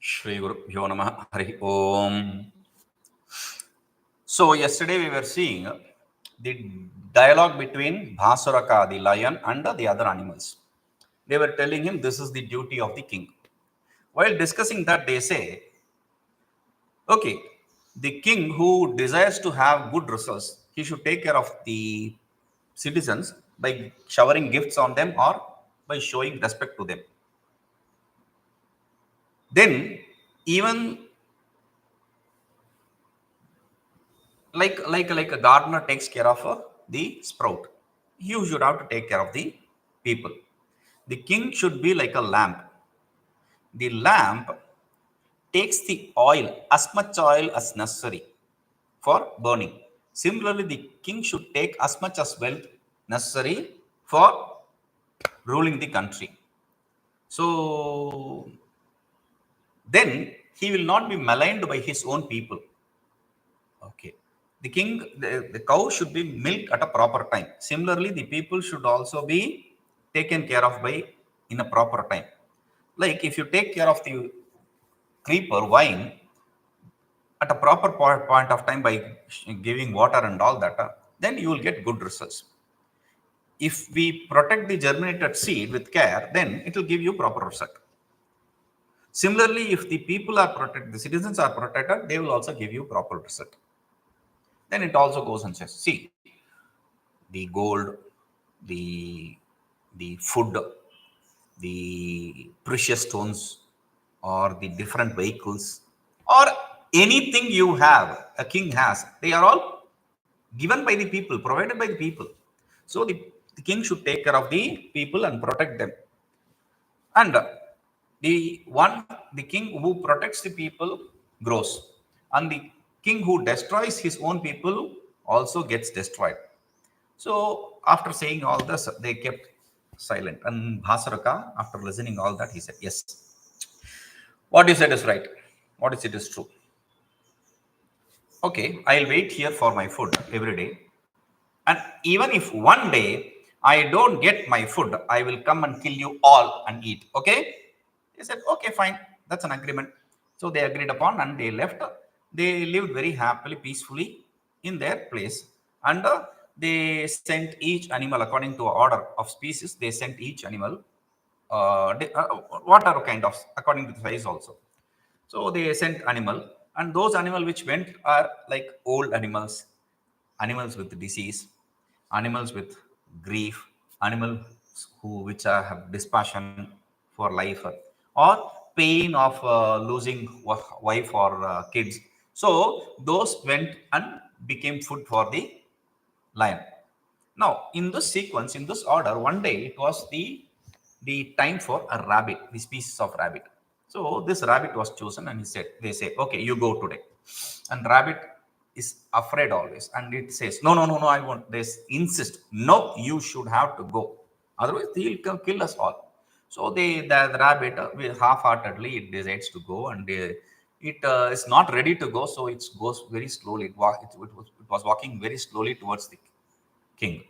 Shri Gurubhyo Namah Hari Om. So, yesterday we were seeing the dialogue between Bhasuraka, the lion, and the other animals. They were telling him this is the duty of the king. While discussing that, they say, okay, the king who desires to have good results, he should take care of the citizens by showering gifts on them or by showing respect to them. Then, even like a gardener takes care of the sprout, you should have to take care of the people. The king should be like a lamp. The lamp takes the oil, as much oil as necessary for burning. Similarly, the king should take as much as wealth necessary for ruling the country. So then he will not be maligned by his own people. Okay. The cow should be milked at a proper time. Similarly, the people should also be taken care of by in a proper time. Like if you take care of the creeper vine at a proper point of time by giving water and all that, then you will get good results. If we protect the germinated seed with care, then it will give you proper result. Similarly, if the people are protected, the citizens are protected, they will also give you proper result. Then it also goes and says, see, the gold, the food, the precious stones, or the different vehicles, or anything you have, a king has, they are all given by the people, provided by the people. So the king should take care of the people and protect them. And the king who protects the people grows, and the king who destroys his own people also gets destroyed. So after saying all this, they kept silent. And Bhasaraka, after listening all that, he said, yes, what you said is right. What you said is true. Okay, I'll wait here for my food every day. And even if one day I don't get my food, I will come and kill you all and eat. Okay? He said, okay, fine. That's an agreement. So they agreed upon and they left. They lived very happily, peacefully in their place. And they sent each animal according to order of species. They sent each animal, whatever kind of, according to the size also. So they sent animal, and those animal which went are like old animals, animals with disease, animals with grief, animals who which have dispassion for life, or pain of losing wife or kids. So those went and became food for the lion. Now, in this sequence, in this order, one day it was the time for a rabbit, the species of rabbit. So this rabbit was chosen, and they say, okay, you go today. And rabbit is afraid always, and it says, no, no, no, no, I won't. They insist, no, you should have to go. Otherwise, he'll kill us all. So the rabbit, half-heartedly, it decides to go, and it is not ready to go, so it goes very slowly. It was walking very slowly towards the king,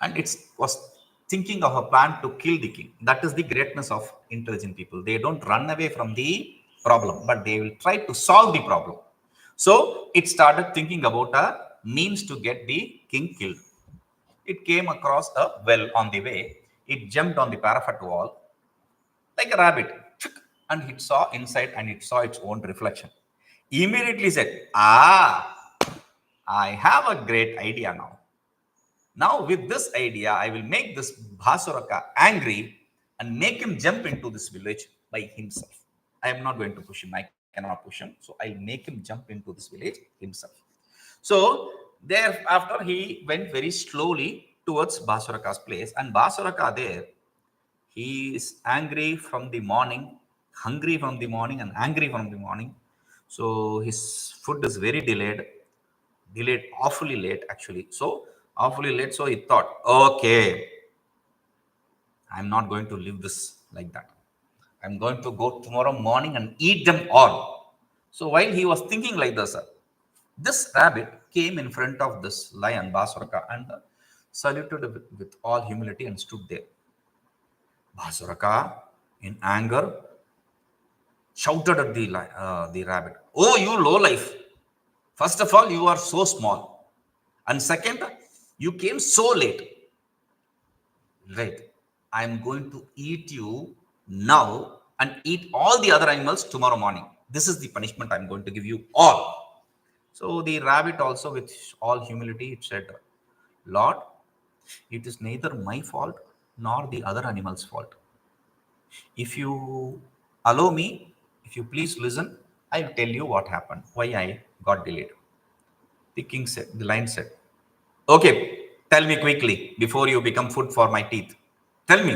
and it was thinking of a plan to kill the king. That is the greatness of intelligent people. They don't run away from the problem, but they will try to solve the problem. So it started thinking about a means to get the king killed. It came across a well on the way. It jumped on the parapet wall like a rabbit, and it saw inside, and it saw its own reflection. Immediately said, I have a great idea now. Now, with this idea, I will make this Bhasuraka angry and make him jump into this village by himself. I am not going to push him. I cannot push him. So I'll make him jump into this village himself. So thereafter, he went very slowly towards Bhasuraka's place. And Bhasuraka there, he is angry from the morning, hungry from the morning, and angry from the morning. So his food is very delayed awfully late actually. So awfully late. So he thought, okay, I'm not going to leave this like that. I'm going to go tomorrow morning and eat them all. So while he was thinking like this rabbit came in front of this lion Basuraka and saluted with all humility and stood there. Basuraka, in anger, shouted at the rabbit, "Oh, you low life! First of all, you are so small, and second, you came so late. Right? I am going to eat you now and eat all the other animals tomorrow morning. This is the punishment I'm going to give you all." So the rabbit also, with all humility, it said, "Lord, it is neither my fault nor the other animal's fault. If you allow me, if you please listen, I'll tell you what happened, why I got delayed." The lion said, "Okay, tell me quickly before you become food for my teeth. Tell me.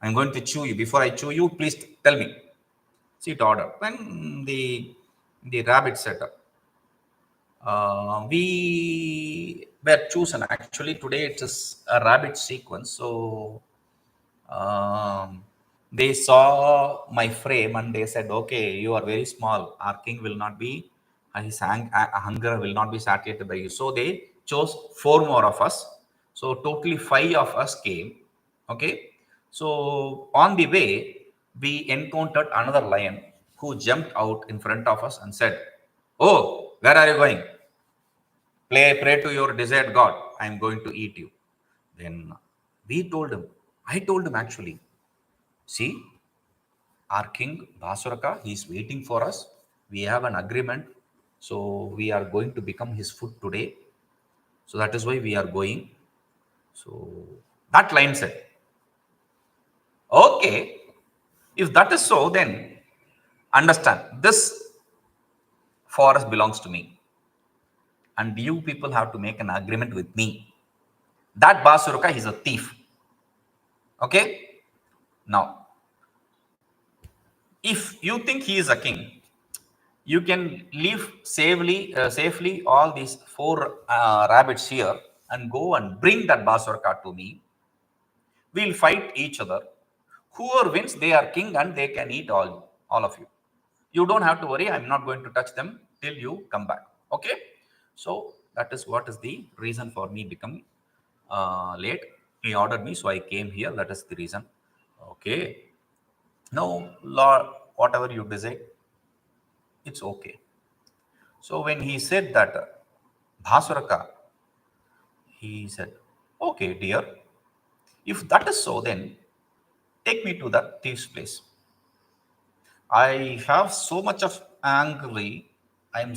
I'm going to chew you. Before I chew you, please tell me." See, it ordered. When the rabbit said, "We were chosen. Actually, today it is a rabbit sequence. So um, they saw my frame and they said, 'Okay, you are very small. Our king will not be, hunger will not be satiated by you.' So they chose four more of us. So totally five of us came. Okay. So on the way, we encountered another lion who jumped out in front of us and said, 'Oh, where are you going? Pray to your desired God. I am going to eat you.' Then I told him actually, 'See, our king Basuraka, he is waiting for us. We have an agreement. So we are going to become his food today. So that is why we are going.' So that lion said, 'Okay, if that is so, then understand this forest belongs to me. And you people have to make an agreement with me. That Basuraka is a thief. Okay? Now, if you think he is a king, you can leave safely all these four rabbits here and go and bring that Basuraka to me. We'll fight each other. Whoever wins, they are king and they can eat all of you. You don't have to worry. I'm not going to touch them till you come back. Okay? So that is what is the reason for me becoming late. He ordered me, so I came here. That is the reason. Okay. No, Lord, whatever you decide, it's okay. So when he said that, Bhasuraka, he said, "Okay, dear, if that is so, then take me to that thief's place. I have so much of angry. I am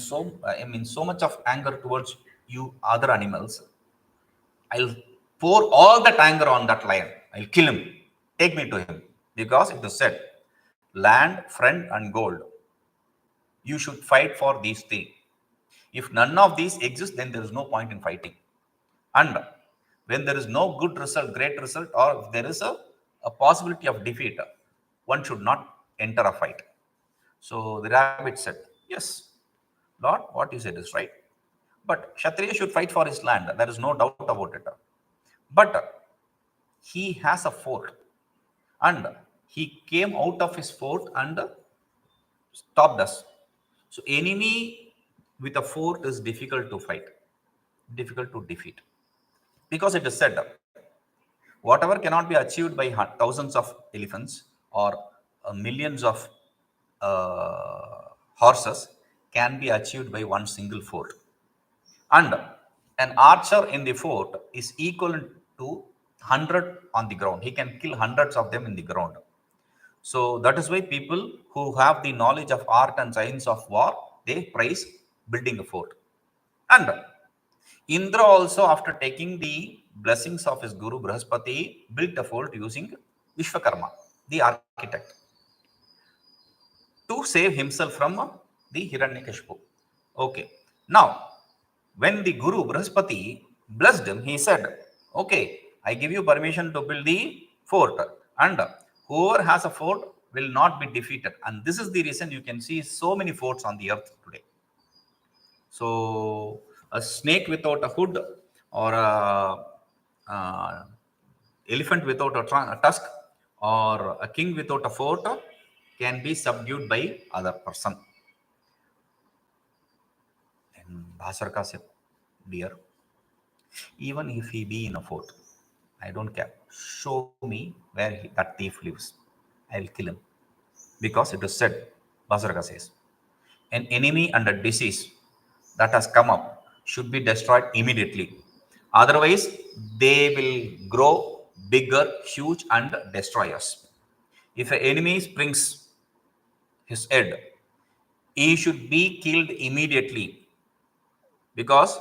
in so much of anger towards you other animals. I'll pour all that anger on that lion. I'll kill him. Take me to him. Because it is said, land, friend, and gold. You should fight for these three. If none of these exist, then there is no point in fighting. And when there is no good result, great result, or if there is a possibility of defeat, one should not enter a fight." So the rabbit said, "Yes, Lord, what you said is right. But Kshatriya should fight for his land. There is no doubt about it. But he has a fort, and he came out of his fort and stopped us. So enemy with a fort is difficult to fight, difficult to defeat. Because it is said, whatever cannot be achieved by thousands of elephants or millions of horses can be achieved by one single fort. And an archer in the fort is equivalent to 100 on the ground. He can kill hundreds of them in the ground. So that is why people who have the knowledge of art and science of war, they praise building a fort. And Indra also, after taking the blessings of his guru Brahaspati, built a fort using Vishwakarma, the architect, to save himself from the Hiranyakashipu. Okay. Now, when the guru Brahaspati blessed him, he said, "Okay, I give you permission to build the fort, and whoever has a fort will not be defeated." And this is the reason you can see so many forts on the earth today. So a snake without a hood, or uh, elephant without a tusk, or a king without a fort can be subdued by other person. And Bhasarka said, "Dear, even if he be in a fort, I don't care. Show me where that thief lives. I'll kill him." Because it is said, Basaraka says. An enemy and a disease that has come up should be destroyed immediately. Otherwise, they will grow bigger, huge, and destroy us. If an enemy springs his head, he should be killed immediately because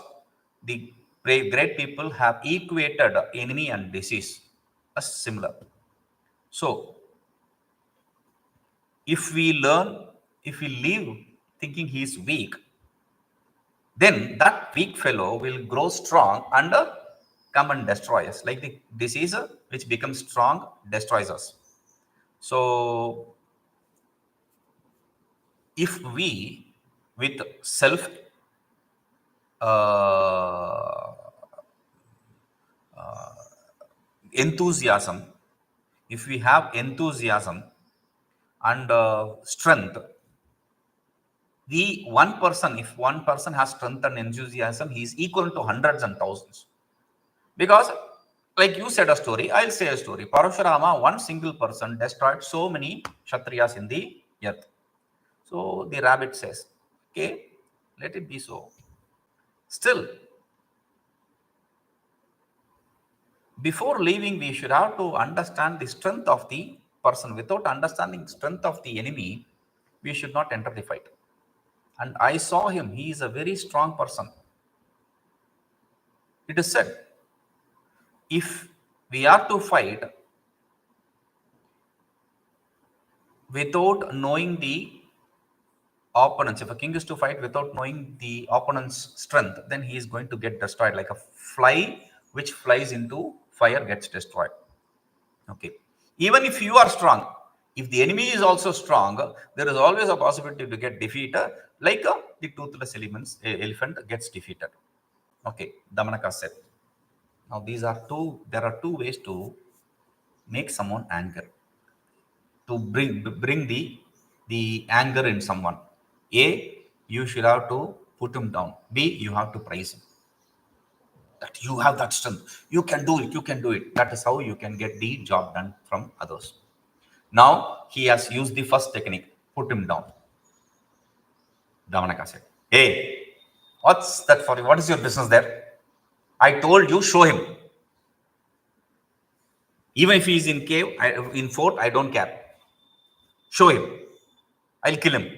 the great people have equated enemy and disease as similar. So, if we learn, if we live thinking he is weak, then that weak fellow will grow strong and come and destroy us. Like the disease which becomes strong destroys us. So, if we with self uh, enthusiasm, if we have enthusiasm and strength, the one person, if one person has strength and enthusiasm, he is equal to hundreds and thousands. Because, like you said a story, I'll say a story. Parashurama, one single person, destroyed so many Kshatriyas in the earth. So the rabbit says, okay, let it be so. Still, before leaving, we should have to understand the strength of the person. Without understanding strength of the enemy, we should not enter the fight. And I saw him. He is a very strong person. It is said, if we are to fight without knowing the opponents, if a king is to fight without knowing the opponent's strength, then he is going to get destroyed. Like a fly which flies into fire gets destroyed. Okay. Even if you are strong, if the enemy is also strong, there is always a possibility to get defeated, like the toothless elephant gets defeated. Okay. Damanaka said. Now there are two ways to make someone anger, to bring the anger in someone. A, you should have to put him down. B, you have to praise him. That you have that strength. You can do it. You can do it. That is how you can get the job done from others. Now he has used the first technique. Put him down. Damanaka said, hey, what's that for you? What is your business there? I told you, show him. Even if he is in cave, in fort, I don't care. Show him. I'll kill him.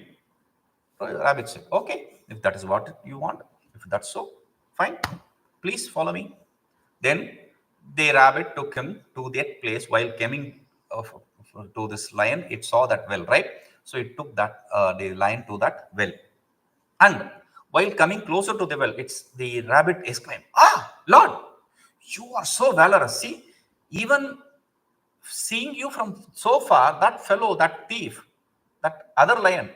So the rabbit said, okay, if that is what you want, if that's so, fine. Please follow me. Then the rabbit took him to that place while coming to this lion. It saw that well, right? So it took that the lion to that well. And while coming closer to the well, it's the rabbit exclaimed, ah, Lord, you are so valorous. See, even seeing you from so far, that fellow, that thief, that other lion,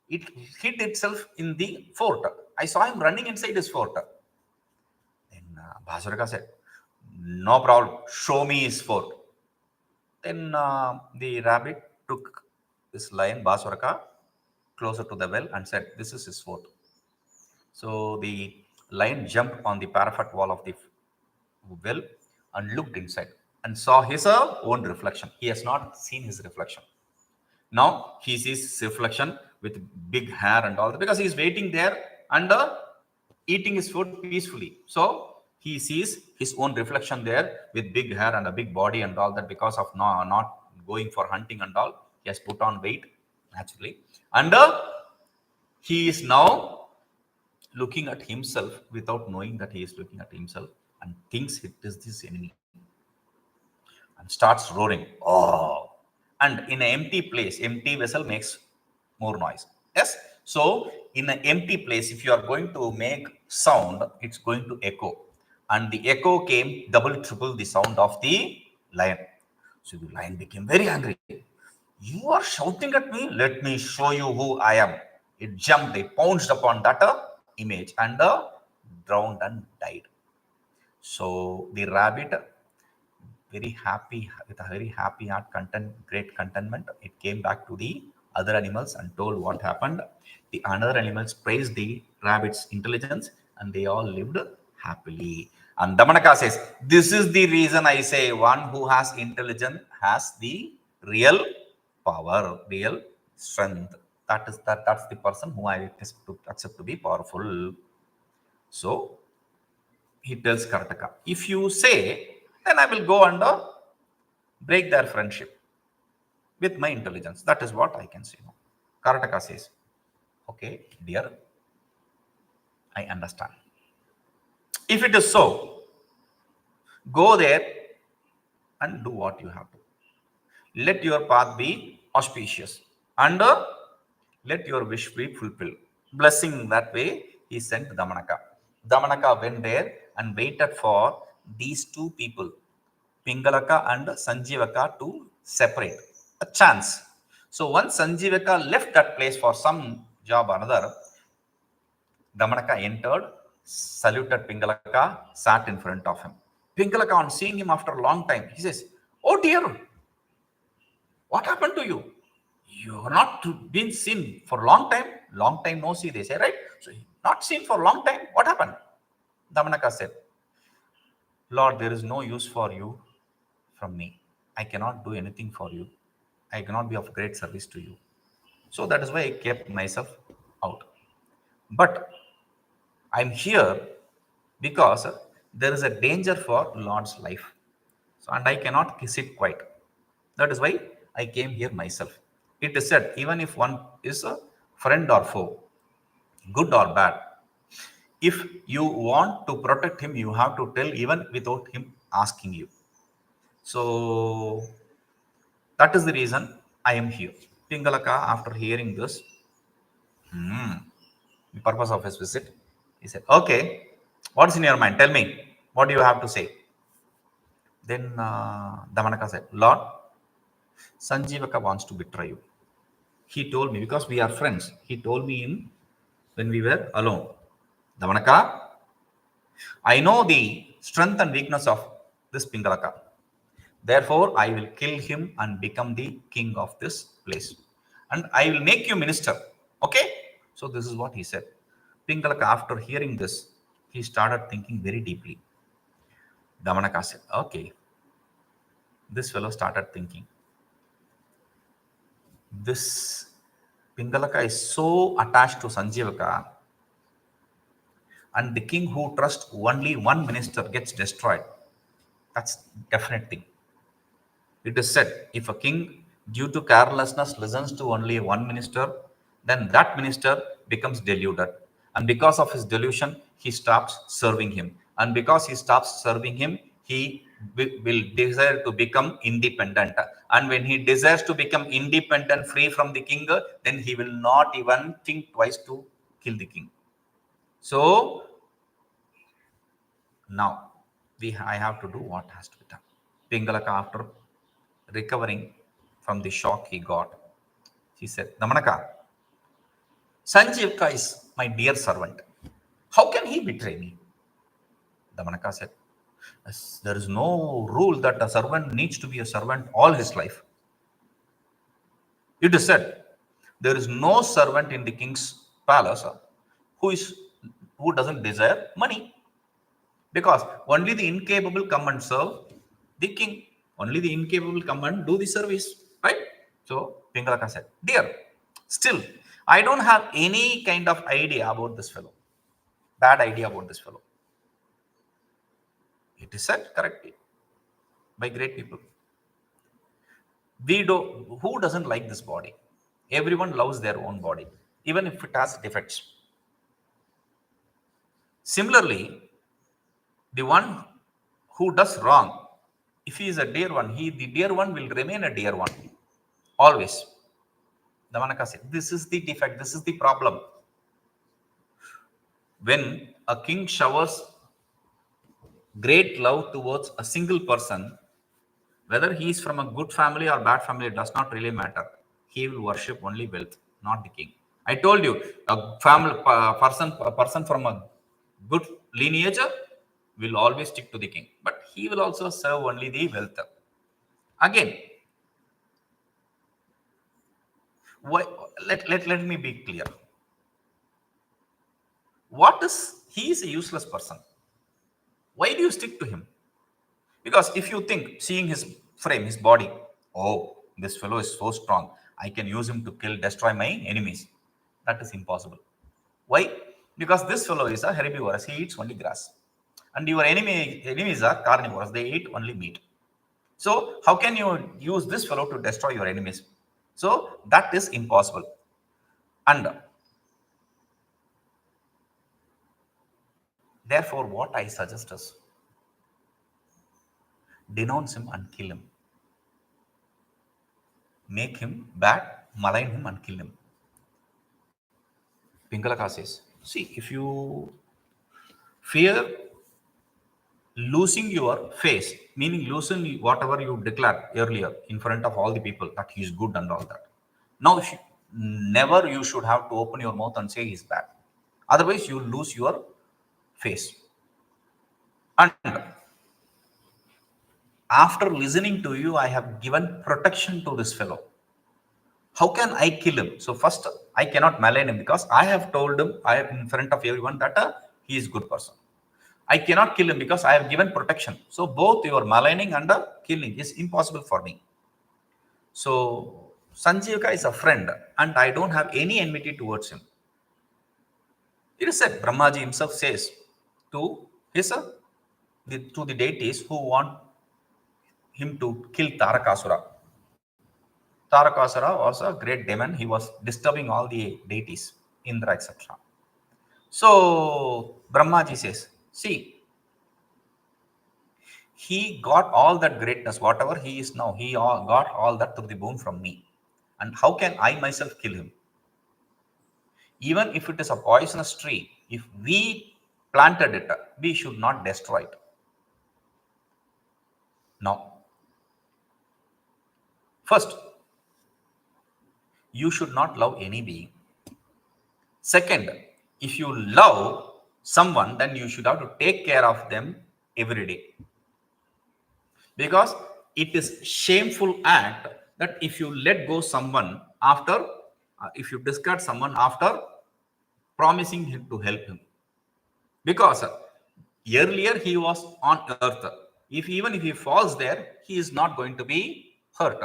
it hid itself in the fort. I saw him running inside his fort. Then Basaraka said, no problem, show me his fort. Then the rabbit took this lion, Basaraka, closer to the well and said, this is his fort. So the lion jumped on the parapet wall of the well and looked inside and saw his own reflection. He has not seen his reflection. Now he sees his reflection with big hair and all that because he is waiting there and eating his food peacefully. So he sees his own reflection there with big hair and a big body and all that because of not going for hunting and all. He has put on weight naturally. And he is now looking at himself without knowing that he is looking at himself and thinks it is this enemy and starts roaring. Oh, and in an empty place, empty vessel makes more noise. Yes. So in an empty place, if you are going to make sound, it's going to echo. And the echo came double, triple the sound of the lion. So the lion became very angry. You are shouting at me? Let me show you who I am. It jumped, it pounced upon that image and drowned and died. So the rabbit, very happy, with a very happy heart, great contentment, it came back to the other animals and told what happened. The other animals praised the rabbit's intelligence and they all lived happily. And Damanaka says, this is the reason I say one who has intelligence has the real power, real strength. That's the person who I accept to be powerful. So he tells Karataka, if you say, then I will go and break their friendship with my intelligence. That is what I can say. No. Karataka says, okay, dear, I understand. If it is so, go there and do what you have to. Let your path be auspicious and let your wish be fulfilled. Blessing that way, he sent Damanaka. Damanaka went there and waited for these two people, Pingalaka and Sanjivaka, to separate. A chance. So once Sanjivaka left that place for some job or another, Damanaka entered, saluted Pingalaka, sat in front of him. Pingalaka, on seeing him after a long time, he says, "Oh dear, what happened to you? You are not been seen for a long time. Long time no see, they say, right? So not seen for a long time. What happened?" Damanaka said, "Lord, there is no use for you from me. I cannot do anything for you. I cannot be of great service to you. So that is why I kept myself out. But I'm here because there is a danger for Lord's life. So, and I cannot sit quiet. That is why I came here myself. It is said, even if one is a friend or foe, good or bad, if you want to protect him, you have to tell even without him asking you. So that is the reason I am here." Pingalaka, after hearing this, the purpose of his visit, he said, "Okay, what's in your mind? Tell me. What do you have to say?" Then Damanaka said, "Lord, Sanjivaka wants to betray you. He told me, because we are friends, he told me when we were alone, Damanaka, I know the strength and weakness of this Pingalaka. Therefore, I will kill him and become the king of this place. And I will make you minister. Okay?" So this is what he said. Pingalaka, after hearing this, he started thinking very deeply. Damanaka said, "Okay." This fellow started thinking, this Pingalaka is so attached to Sanjivaka, and the king who trusts only one minister gets destroyed. That's definite thing. It is said, if a king, due to carelessness, listens to only one minister, then that minister becomes deluded. And because of his delusion, he stops serving him. And because he stops serving him, he will desire to become independent. And when he desires to become independent, free from the king, then he will not even think twice to kill the king. So now I have to do what has to be done. Pingalaka, after recovering from the shock he got, he said, "Damanaka, Sanjivka is my dear servant. How can he betray me?" Damanaka said, "There is no rule that a servant needs to be a servant all his life. It is said, there is no servant in the king's palace who doesn't desire money. Because only the incapable come and serve the king. Only the incapable come and do the service. Right?" So Pingalaka said, "Dear, still, I don't have any kind of idea about this fellow. Bad idea about this fellow. It is said correctly by great people. Who doesn't like this body? Everyone loves their own body, even if it has defects. Similarly, the one who does wrong, if he is a dear one, the dear one will remain a dear one. Always." Damanaka said, "This is the defect, this is the problem. When a king showers great love towards a single person, whether he is from a good family or bad family, it does not really matter. He will worship only wealth, not the king. I told you, a person from a good lineage will always stick to the king, but he will also serve only the wealth. Again, why, let me be clear. He is a useless person. Why do you stick to him? Because if you think, seeing his frame, his body, oh, this fellow is so strong, I can use him to kill, destroy my enemies. That is impossible. Why? Because this fellow is a herbivorous. He eats only grass. And your enemies are carnivores. They eat only meat. So how can you use this fellow to destroy your enemies? So that is impossible. And therefore, what I suggest is denounce him and kill him. Make him bad, malign him and kill him. Pingalaka says, see, if you fear losing your face, meaning losing whatever you declared earlier in front of all the people that he is good and all that. Now, never you should have to open your mouth and say he's bad. Otherwise, you lose your face. And after listening to you, I have given protection to this fellow. How can I kill him? So first, I cannot malign him because I have told him I in front of everyone that he is good person. I cannot kill him because I have given protection. So both your maligning and killing is impossible for me. So Sanjeevka is a friend and I don't have any enmity towards him. It is said, Brahmaji himself says to his to the deities who want him to kill Tarakasura. Tarakasura was a great demon. He was disturbing all the deities, Indra, etc. So Brahmaji says, see, he got all that greatness, whatever he is now, got all that through the boon from me. And how can I myself kill him? Even if it is a poisonous tree, if we planted it, we should not destroy it. Now, first, you should not love any being. Second, if you love someone, then you should have to take care of them every day. Because it is shameful act that if you let go someone after, if you discard someone after promising him to help him. Because earlier he was on earth. If even if he falls there, he is not going to be hurt.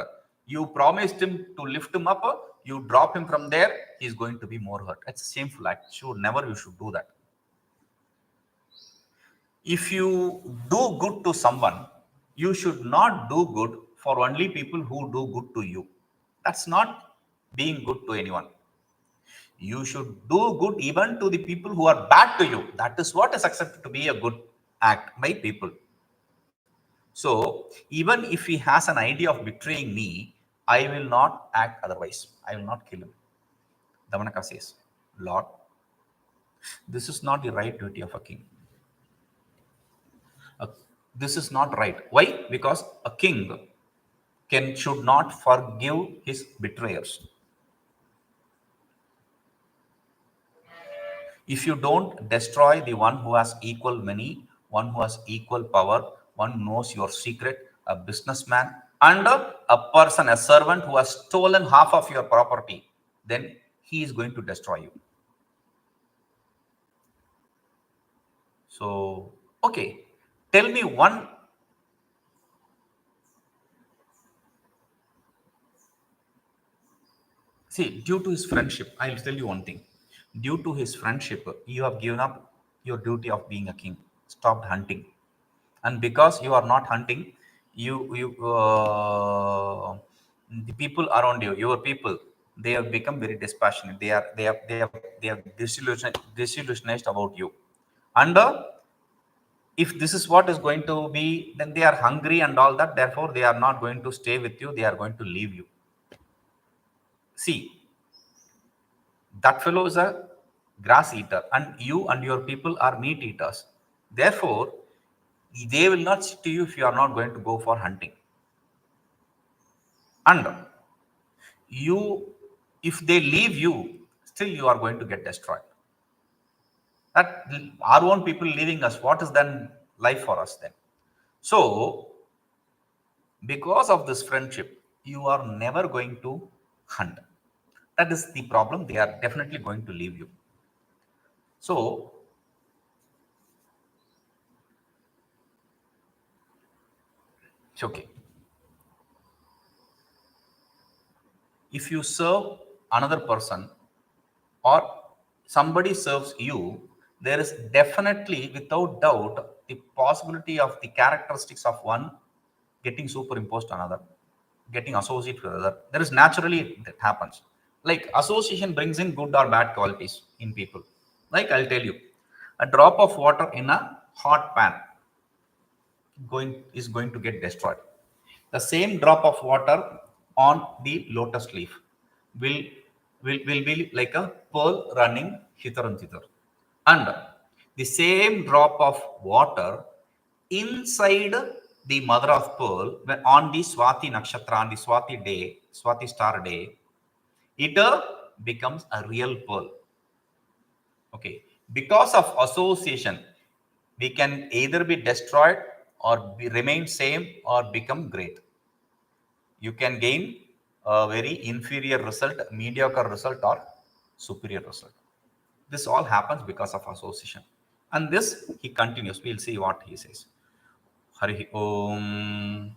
You promised him to lift him up, you drop him from there, he is going to be more hurt. It's a shameful act. Sure, never you should do that. If you do good to someone, you should not do good for only people who do good to you. That's not being good to anyone. You should do good even to the people who are bad to you. That is what is accepted to be a good act by people. So, even if he has an idea of betraying me, I will not act otherwise. I will not kill him. Damanaka says, Lord, this is not the right duty of a king. Uh, this is not right. Why? Because a king should not forgive his betrayers. If you don't destroy the one who has equal money, one who has equal power, one who knows your secret, a businessman, and a person, a servant who has stolen half of your property, then he is going to destroy you. So, okay, tell me one. See, due to his friendship, I'll tell you one thing. Due to his friendship, you have given up your duty of being a king, stopped hunting. And because you are not hunting, the people around you, your people, they have become very dispassionate. They are disillusionized about you. And if this is what is going to be, then they are hungry and all that. Therefore, they are not going to stay with you. They are going to leave you. See, that fellow is a grass eater, and you and your people are meat eaters. Therefore, they will not sit to you if you are not going to go for hunting. And you, if they leave you, still you are going to get destroyed. That our own people leaving us, what is then life for us then? So, because of this friendship, you are never going to hunt. That is the problem. They are definitely going to leave you. So, it's okay. if you serve another person or somebody serves you, there is definitely, without doubt, the possibility of the characteristics of one getting superimposed on another, getting associated with other. There is naturally that happens. Like association brings in good or bad qualities in people. Like I'll tell you, a drop of water in a hot pan going to get destroyed. The same drop of water on the lotus leaf will will be like a pearl running hither and thither. And the same drop of water inside the mother of pearl, when on the Swati nakshatra, on the Swati day, Swati star day, it becomes a real pearl. Okay, because of association, we can either be destroyed or remain same or become great. You can gain a very inferior result, mediocre result, or superior result. This all happens because of association. And this he continues. We'll see what he says. Hari Om.